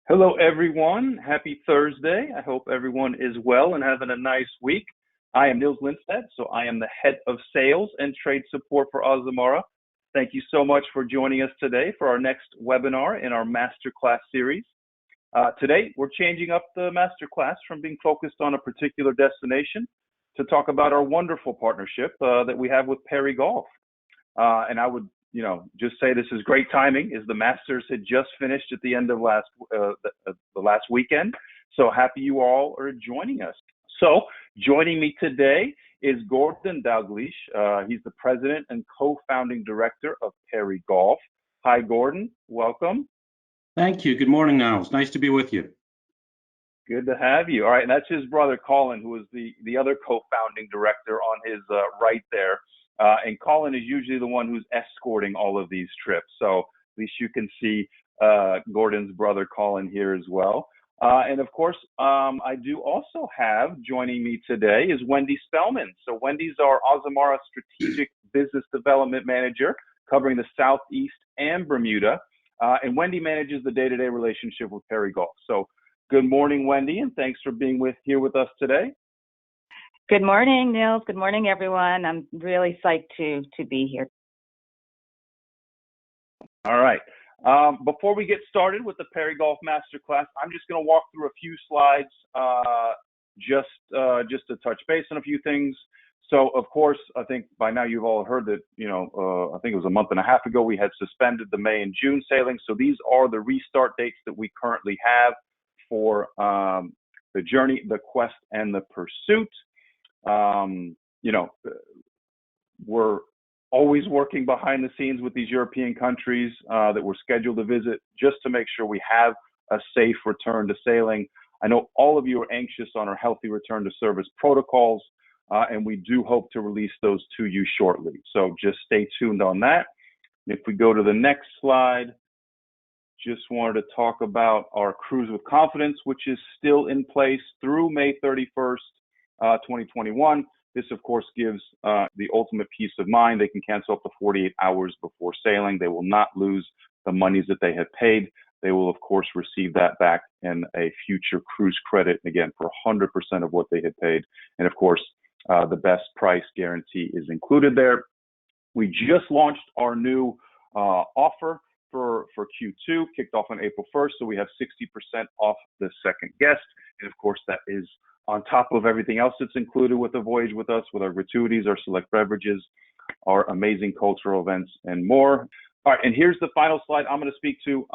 Hello, everyone. Happy Thursday. I hope everyone is well and having a nice week. I am Nils Lindstedt, so I am the head of sales and trade support for Azamara. Thank you so much for joining us today for our next webinar in our masterclass series. Today, we're changing up the masterclass from being focused on a particular destination to talk about our wonderful partnership that we have with PerryGolf. And I would just say this is great timing, is the Masters had just finished at the end of the last weekend. So happy you all are joining us. So joining me today is Gordon Dalglish. He's the president and co-founding director of PerryGolf. Hi, Gordon. Welcome. Thank you. Good morning, Niles. Nice to be with you. Good to have you. All right, and that's his brother, Colin, who is the other co-founding director on his right there. And Colin is usually the one who's escorting all of these trips. So at least you can see Gordon's brother Colin here as well. And of course, I do also have joining me today is Wendy Spellman. So Wendy's our Azamara Strategic Business Development Manager covering the Southeast and Bermuda. And Wendy manages the day-to-day relationship with PerryGolf. So good morning, Wendy, and thanks for being here with us today. Good morning, Nils. Good morning, everyone. I'm really psyched to be here. All right. Before we get started with the PerryGolf Masterclass, I'm just going to walk through a few slides just to touch base on a few things. So, of course, I think by now you've all heard that, I think it was a month and a half ago, we had suspended the May and June sailing. So these are the restart dates that we currently have for the Journey, the Quest, and the Pursuit. We're always working behind the scenes with these European countries that we're scheduled to visit just to make sure we have a safe return to sailing. I know all of you are anxious on our healthy return to service protocols, and we do hope to release those to you shortly. So just stay tuned on that. If we go to the next slide, just wanted to talk about our Cruise with Confidence, which is still in place through May 31st, 2021. This, of course, gives the ultimate peace of mind. They can cancel up to 48 hours before sailing. They will not lose the monies that they have paid. They will, of course, receive that back in a future cruise credit, again, for 100% of what they had paid. And, of course, the best price guarantee is included there. We just launched our new offer for Q2, kicked off on April 1st, so we have 60% off the second guest. And, of course, that is on top of everything else that's included with the voyage with us, with our gratuities, our select beverages, our amazing cultural events, and more. All right, and here's the final slide I'm going to speak to.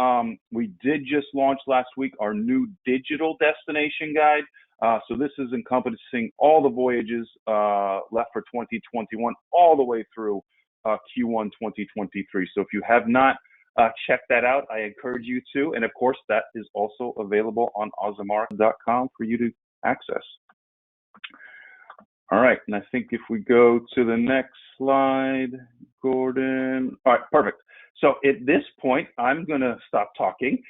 We did just launch last week our new digital destination guide. So this is encompassing all the voyages left for 2021, all the way through Q1 2023. So if you have not checked that out, I encourage you to. And of course, that is also available on azamara.com for you to access. All right, and I think if we go to the next slide, Gordon. All right, perfect. So at this point, I'm going to stop talking.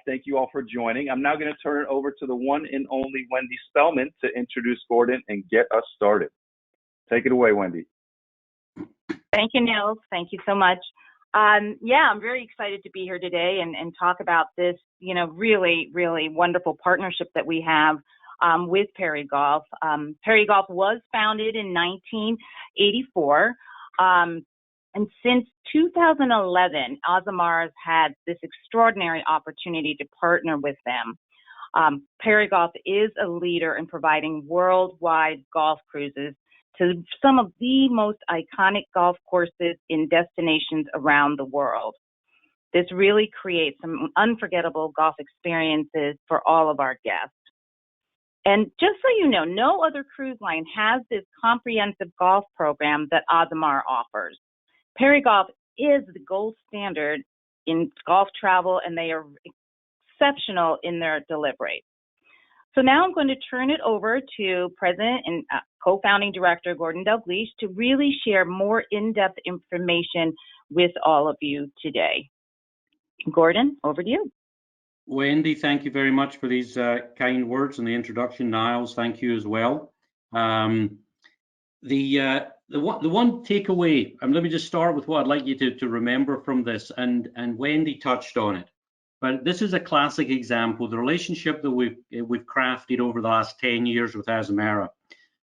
Thank you all for joining. I'm now going to turn it over to the one and only Wendy Spellman to introduce Gordon and get us started. Take it away, Wendy. Thank you, Nils. Thank you so much. Yeah, I'm very excited to be here today and talk about this, really, really wonderful partnership that we have with PerryGolf. PerryGolf was founded in 1984. And since 2011, Azamara's had this extraordinary opportunity to partner with them. PerryGolf is a leader in providing worldwide golf cruises to some of the most iconic golf courses in destinations around the world. This really creates some unforgettable golf experiences for all of our guests. And just so you know, no other cruise line has this comprehensive golf program that Azamara offers. PerryGolf is the gold standard in golf travel, and they are exceptional in their delivery. So now I'm going to turn it over to President and co-founding director Gordon Dalglish to really share more in-depth information with all of you today. Gordon, over to you. Wendy, thank you very much for these kind words and the introduction. Niles, thank you as well. The one takeaway, let me just start with what I'd like you to remember from this, and Wendy touched on it. But this is a classic example. The relationship that we've crafted over the last 10 years with Azamara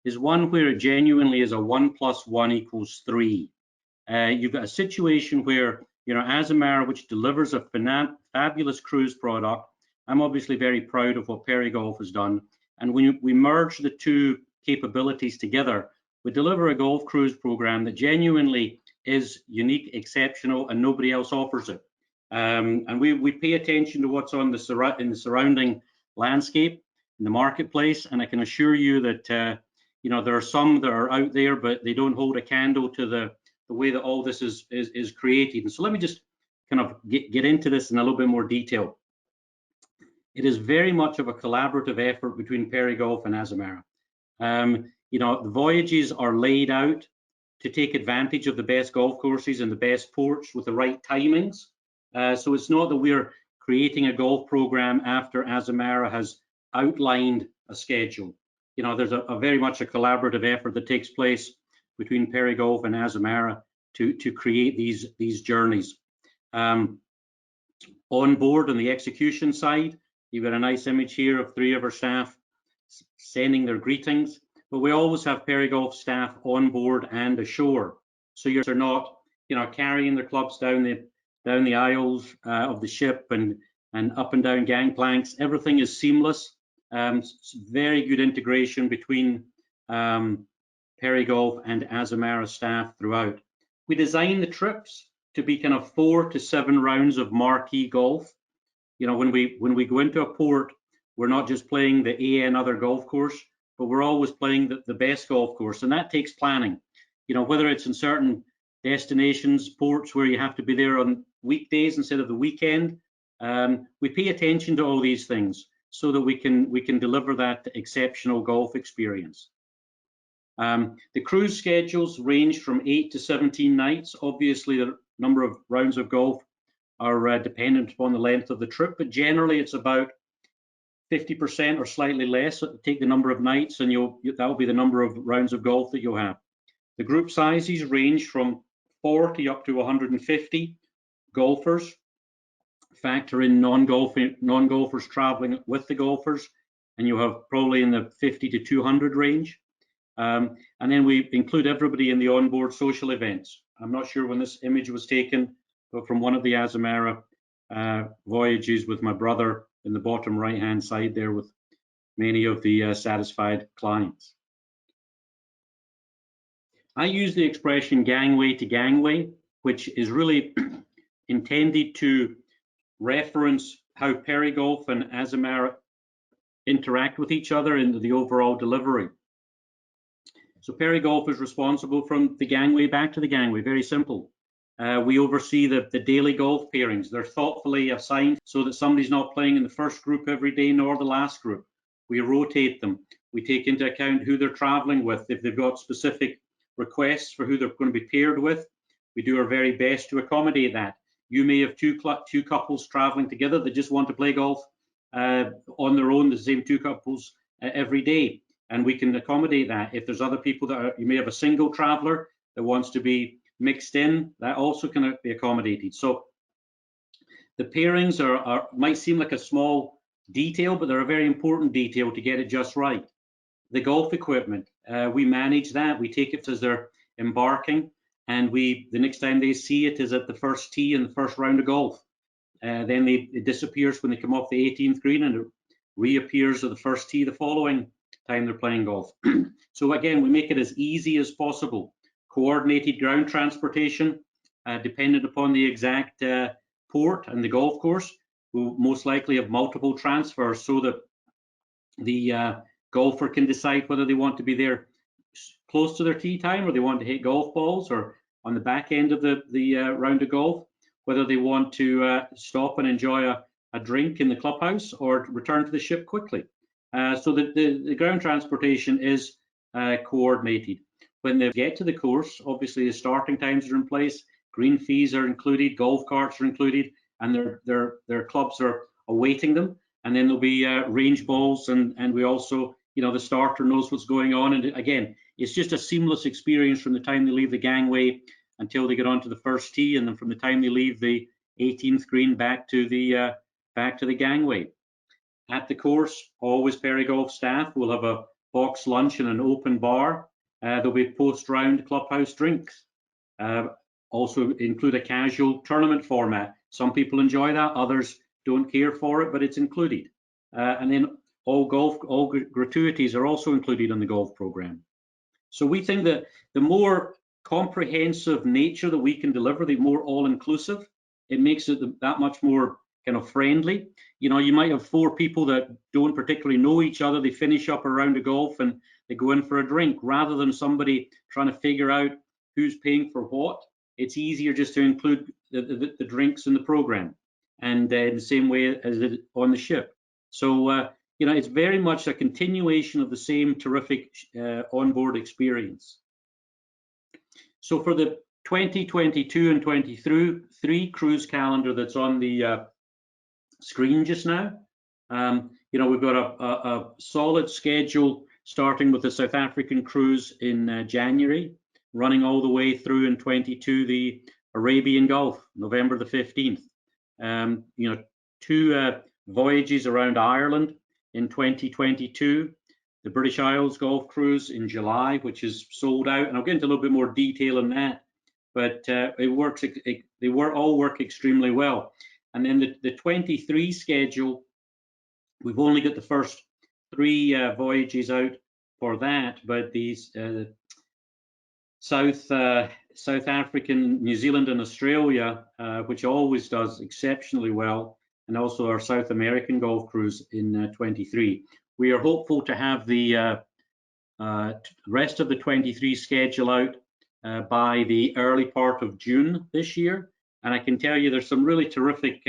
is one where it genuinely is a 1 + 1 = 3. You've got a situation where, you know, Azamara, which delivers a fabulous cruise product. I'm obviously very proud of what PerryGolf has done. And when we merge the two capabilities together, we deliver a golf cruise program that genuinely is unique, exceptional, and nobody else offers it. And we pay attention to what's on in the surrounding landscape, in the marketplace, and I can assure you that you know, there are some that are out there, but they don't hold a candle to the way that all this is created. And so let me just kind of get into this in a little bit more detail. It is very much of a collaborative effort between PerryGolf and Azamara. You know, the voyages are laid out to take advantage of the best golf courses and the best ports with the right timings. So it's not that we're creating a golf program after Azamara has outlined a schedule. You know, there's a very much a collaborative effort that takes place between PerryGolf and Azamara to create these journeys. On board on the execution side, you've got a nice image here of 3 of our staff sending their greetings, but we always have PerryGolf staff on board and ashore. So you're not, you know, carrying their clubs down the aisles of the ship and up and down gangplanks. Everything is seamless. Very good integration between PerryGolf and Azamara staff throughout. We design the trips to be kind of 4 to 7 rounds of marquee golf. You know, when we go into a port, we're not just playing the AN other golf course, but we're always playing the best golf course, and that takes planning. You know, whether it's in certain destinations, ports where you have to be there on weekdays instead of the weekend, we pay attention to all these things so that we can deliver that exceptional golf experience. The cruise schedules range from 8 to 17 nights. Obviously, the number of rounds of golf are dependent upon the length of the trip, but generally it's about 50% or slightly less. So take the number of nights, and that will be the number of rounds of golf that you'll have. The group sizes range from 40 up to 150 golfers. Factor in non-golfers traveling with the golfers, and you have probably in the 50 to 200 range. And then we include everybody in the onboard social events. I'm not sure when this image was taken, but from one of the Azamara voyages with my brother in the bottom right-hand side there with many of the satisfied clients. I use the expression gangway to gangway, which is really intended to reference how PerryGolf and Azamara interact with each other in the overall delivery. So PerryGolf is responsible from the gangway back to the gangway, very simple. We oversee the daily golf pairings. They're thoughtfully assigned so that somebody's not playing in the first group every day nor the last group. We rotate them. We take into account who they're traveling with. If they've got specific requests for who they're going to be paired with, we do our very best to accommodate that. You may have two couples traveling together that just want to play golf on their own, the same 2 couples every day, and we can accommodate that. If there's other people that you may have a single traveler that wants to be mixed in, that also can be accommodated. So the pairings might seem like a small detail, but they're a very important detail to get it just right. The golf equipment, we manage that. We take it as they're embarking, and the next time they see it is at the first tee in the first round of golf. Then it disappears when they come off the 18th green, and it reappears at the first tee the following time they're playing golf. So again, we make it as easy as possible. Coordinated ground transportation, dependent upon the exact port and the golf course, will most likely have multiple transfers so that the golfer can decide whether they want to be there close to their tee time, or they want to hit golf balls, or on the back end of the round of golf, whether they want to stop and enjoy a drink in the clubhouse or return to the ship quickly. So the ground transportation is coordinated. When they get to the course, obviously the starting times are in place, green fees are included, golf carts are included, and their clubs are awaiting them. And then there'll be range balls, and we also, you know, the starter knows what's going on. And again, it's just a seamless experience from the time they leave the gangway until they get onto the first tee, and then from the time they leave the 18th green back to the back to the gangway. At the course, always PerryGolf staff will have a box lunch and an open bar. There'll be post-round clubhouse drinks. Also include a casual tournament format. Some people enjoy that, others don't care for it, but it's included. And then all gratuities are also included in the golf program. So we think that the more comprehensive nature that we can deliver, the more all-inclusive, it makes it that much more kind of friendly. You know, you might have 4 people that don't particularly know each other. They finish up a round of golf and they go in for a drink, rather than somebody trying to figure out who's paying for what. It's easier just to include the drinks in the program, and in the same way as on the ship. So you know, it's very much a continuation of the same terrific onboard experience. So for the 2022 and 23 cruise calendar that's on the screen just now, you know, we've got a solid schedule starting with the South African cruise in January, running all the way through in 22 the Arabian Gulf, November the 15th. You know, 2 voyages around Ireland in 2022, the British Isles Golf Cruise in July, which is sold out, and I'll get into a little bit more detail on that, but it works. They all work extremely well. And then the 23 schedule, we've only got the first 3 voyages out for that, but these South African, New Zealand, and Australia, which always does exceptionally well, and also our South American Golf Cruise in 23. We are hopeful to have the rest of the 23 schedule out by the early part of June this year, and I can tell you there's some really terrific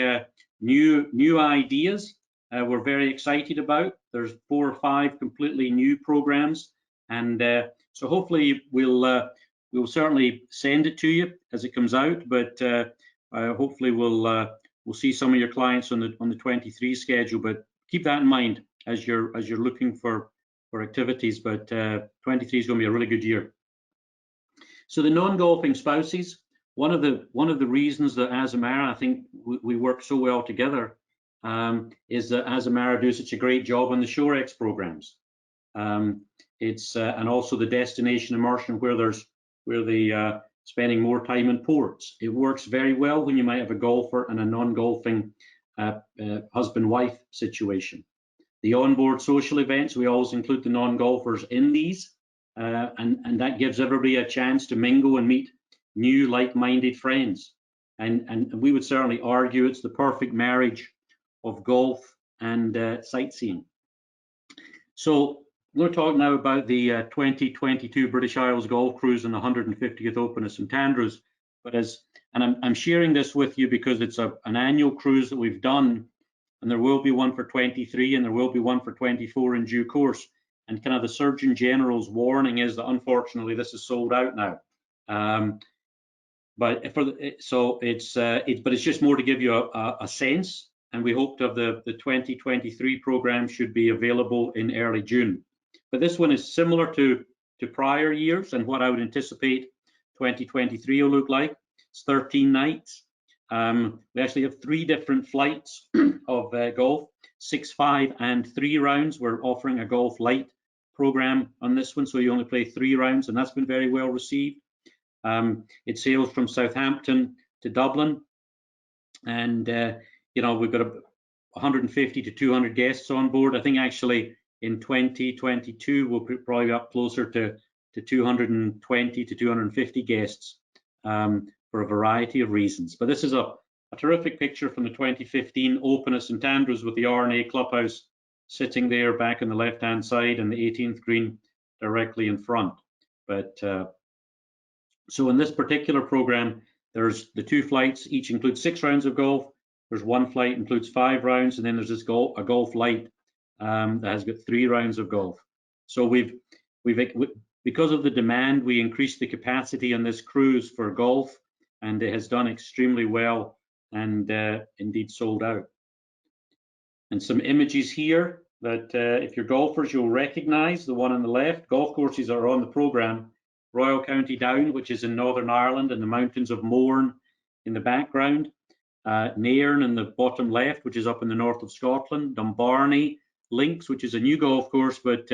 new ideas we're very excited about. There's 4 or 5 completely new programs, and so hopefully we'll certainly send it to you as it comes out, but hopefully we'll see some of your clients on the 23 schedule. But keep that in mind as you're looking for activities. But 23 is going to be a really good year. So the non-golfing spouses, one of the reasons that Azamara, I think we work so well together, is that Azamara do such a great job on the ShoreX programs. It's and also the destination immersion where they spending more time in ports. It works very well when you might have a golfer and a non-golfing husband-wife situation. The onboard social events, we always include the non-golfers in these, and that gives everybody a chance to mingle and meet new like-minded friends. And we would certainly argue it's the perfect marriage of golf and sightseeing. So I'm going to talk now about the 2022 British Isles Golf Cruise and the 150th Open of St Andrews. But I'm sharing this with you because it's an annual cruise that we've done, and there will be one for 23 and there will be one for 24 in due course. And kind of the Surgeon General's warning is that unfortunately this is sold out now. But it's just more to give you a sense, and we hope to have the 2023 program should be available in early June. But this one is similar to prior years and what I would anticipate 2023 will look like. It's 13 nights. We actually have 3 different flights of golf, 6, 5, and 3 rounds. We're offering a golf light program on this one, so you only play 3 rounds, and that's been very well received. It sails from Southampton to Dublin, and you know, we've got 150 to 200 guests on board. I think actually in 2022 we'll probably be up closer to 220 to 250 guests for a variety of reasons. But this is a terrific picture from the 2015 Open at St Andrews with the R&A clubhouse sitting there back on the left-hand side and the 18th green directly in front. But so in this particular program, there's the 2 flights, each include 6 rounds of golf. There's 1 flight includes 5 rounds, and then there's this a golf light that has got 3 rounds of golf. So we've because of the demand, we increased the capacity on this cruise for golf, and it has done extremely well and indeed sold out. And some images here that if you're golfers, you'll recognize. The one on the left, golf courses are on the program. Royal County Down, which is in Northern Ireland, and the mountains of Mourne in the background. Nairn in the bottom left, which is up in the north of Scotland, Dumbarnie Links, which is a new golf course, but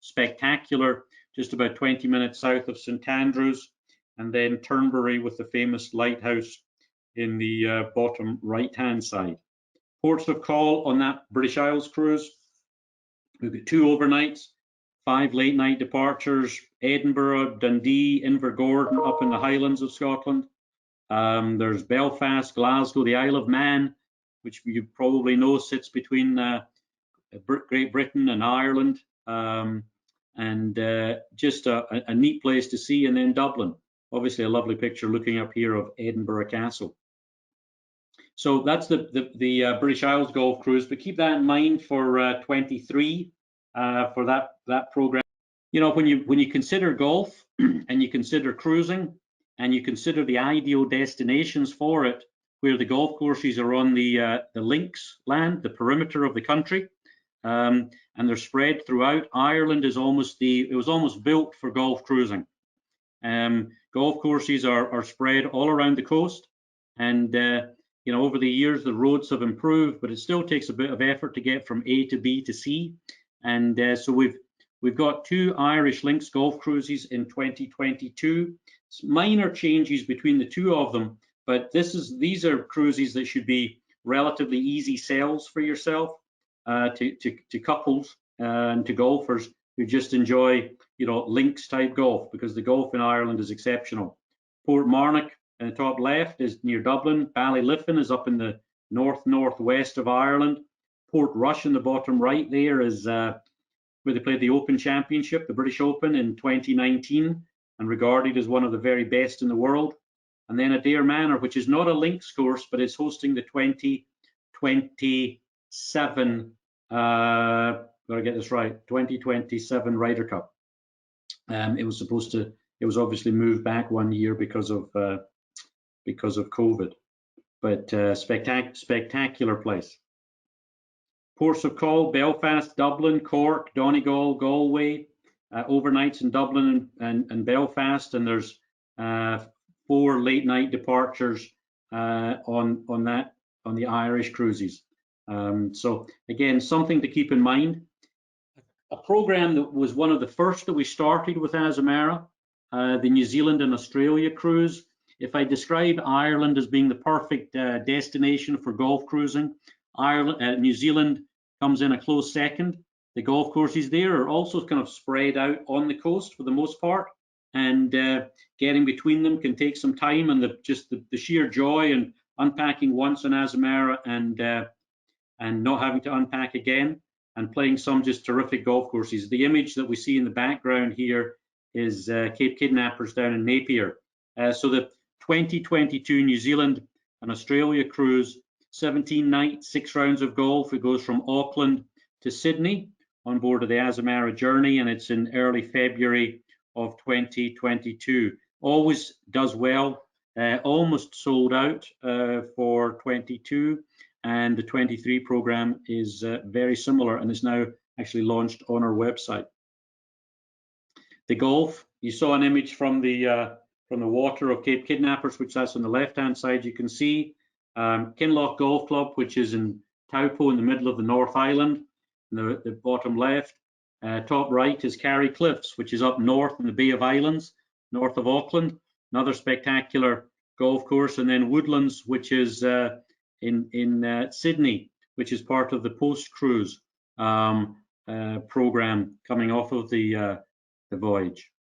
spectacular, just about 20 minutes south of St Andrews, and then Turnberry with the famous lighthouse in the bottom right-hand side. Ports of call on that British Isles cruise: we've got 2 overnights, 5 late night departures: Edinburgh, Dundee, Invergordon up in the Highlands of Scotland. There's Belfast, Glasgow, the Isle of Man, which you probably know sits between Great Britain and Ireland, and just a neat place to see. And then Dublin, obviously a lovely picture looking up here of Edinburgh Castle. So that's the British Isles Golf Cruise, but keep that in mind for 23 for that program. You know, when you consider golf and you consider cruising and you consider the ideal destinations for it, where the golf courses are on the links land, the perimeter of the country, and they're spread throughout. Ireland is it was almost built for golf cruising. Golf courses are spread all around the coast, and you know, over the years the roads have improved, but it still takes a bit of effort to get from A to B to C. And so we've got 2 Irish links golf cruises in 2022. Minor changes between the 2 of them, but these are cruises that should be relatively easy sells for yourself, to couples and to golfers who just enjoy, you know, links type golf, because the golf in Ireland is exceptional. Portmarnock in the top left is near Dublin. Ballyliffin is up in the northwest of Ireland. Portrush in the bottom right there is where they played the Open Championship, the British Open in 2019, and regarded as one of the very best in the world. And then Adair Manor, which is not a links course, but it's hosting the 2027, gotta get this right, 2027 Ryder Cup. It was obviously moved back 1 year because of COVID, but spectacular place. Ports of call: Belfast, Dublin, Cork, Donegal, Galway, overnights in Dublin and Belfast, and there's 4 late night departures on the Irish cruises. So again, something to keep in mind. A program that was one of the first that we started with Azamara, the New Zealand and Australia cruise. If I describe Ireland as being the perfect destination for golf cruising, New Zealand comes in a close second. The golf courses there are also kind of spread out on the coast for the most part, and getting between them can take some time, and the sheer joy and unpacking once in Azamara and not having to unpack again, and playing some just terrific golf courses. The image that we see in the background here is Cape Kidnappers down in Napier. So the 2022 New Zealand and Australia cruise, 17 nights, 6 rounds of golf. It goes from Auckland to Sydney on board of the Azamara Journey, and it's in early February of 2022. Always does well, almost sold out for 22, and the 23 program is very similar and is now actually launched on our website. The golf, you saw an image from the water of Cape Kidnappers, which that's on the left-hand side. You can see Kinloch Golf Club, which is in Taupo in the middle of the North Island, in the bottom left. Top right is Carry Cliffs, which is up north in the Bay of Islands, north of Auckland. Another spectacular golf course. And then Woodlands, which is in Sydney, which is part of the post-cruise program coming off of the voyage.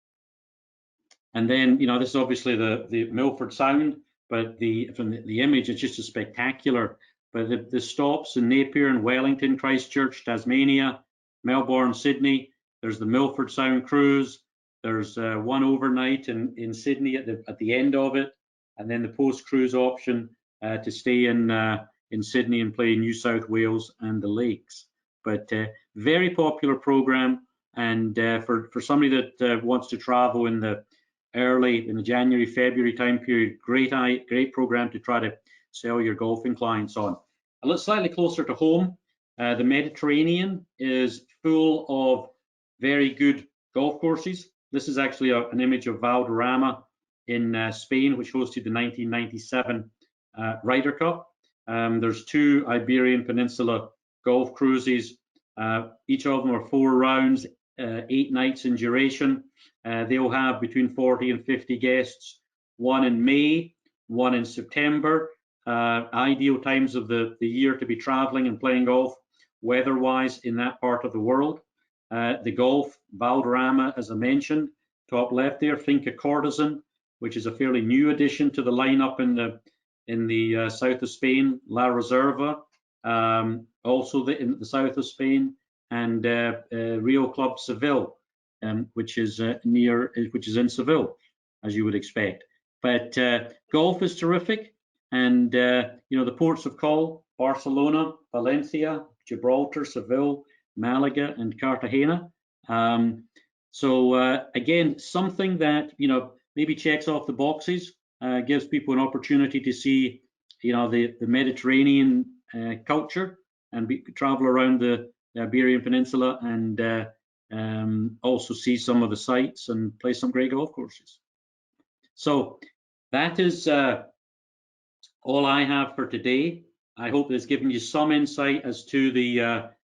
And then, you know, this is obviously the Milford Sound, but from the image, it's just a spectacular. But the stops in Napier and Wellington, Christchurch, Tasmania, Melbourne, Sydney. There's the Milford Sound cruise. There's one overnight in Sydney at the end of it, and then the post-cruise option to stay in Sydney and play New South Wales and the Lakes. But very popular program, and for somebody that wants to travel in the January, February time period, great program to try to sell your golfing clients on. A little slightly closer to home, the Mediterranean is full of very good golf courses. This is actually an image of Valderrama in Spain, which hosted the 1997 Ryder Cup. There's 2 Iberian Peninsula golf cruises. Each of them are 4 rounds, 8 nights in duration. They'll have between 40 and 50 guests, one in May, one in September. Ideal times of the year to be traveling and playing golf weather-wise in that part of the world. The golf, Valderrama, as I mentioned, top left there, Finca Courtesan, which is a fairly new addition to the lineup in the south of Spain, La Reserva, also in the south of Spain, and Rio Club Seville, which is in Seville, as you would expect. But golf is terrific, and the ports of call: Barcelona, Valencia, Gibraltar, Seville, Malaga, and Cartagena. So again, something that maybe checks off the boxes, gives people an opportunity to see the Mediterranean culture and travel around the Iberian Peninsula, and also see some of the sites and play some great golf courses. So that is all I have for today. I hope it's given you some insight as to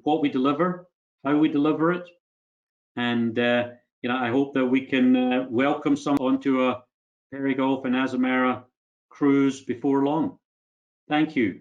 what we deliver, how we deliver it, and I hope that we can welcome someone onto a PerryGolf and Azamara cruise before long. Thank you.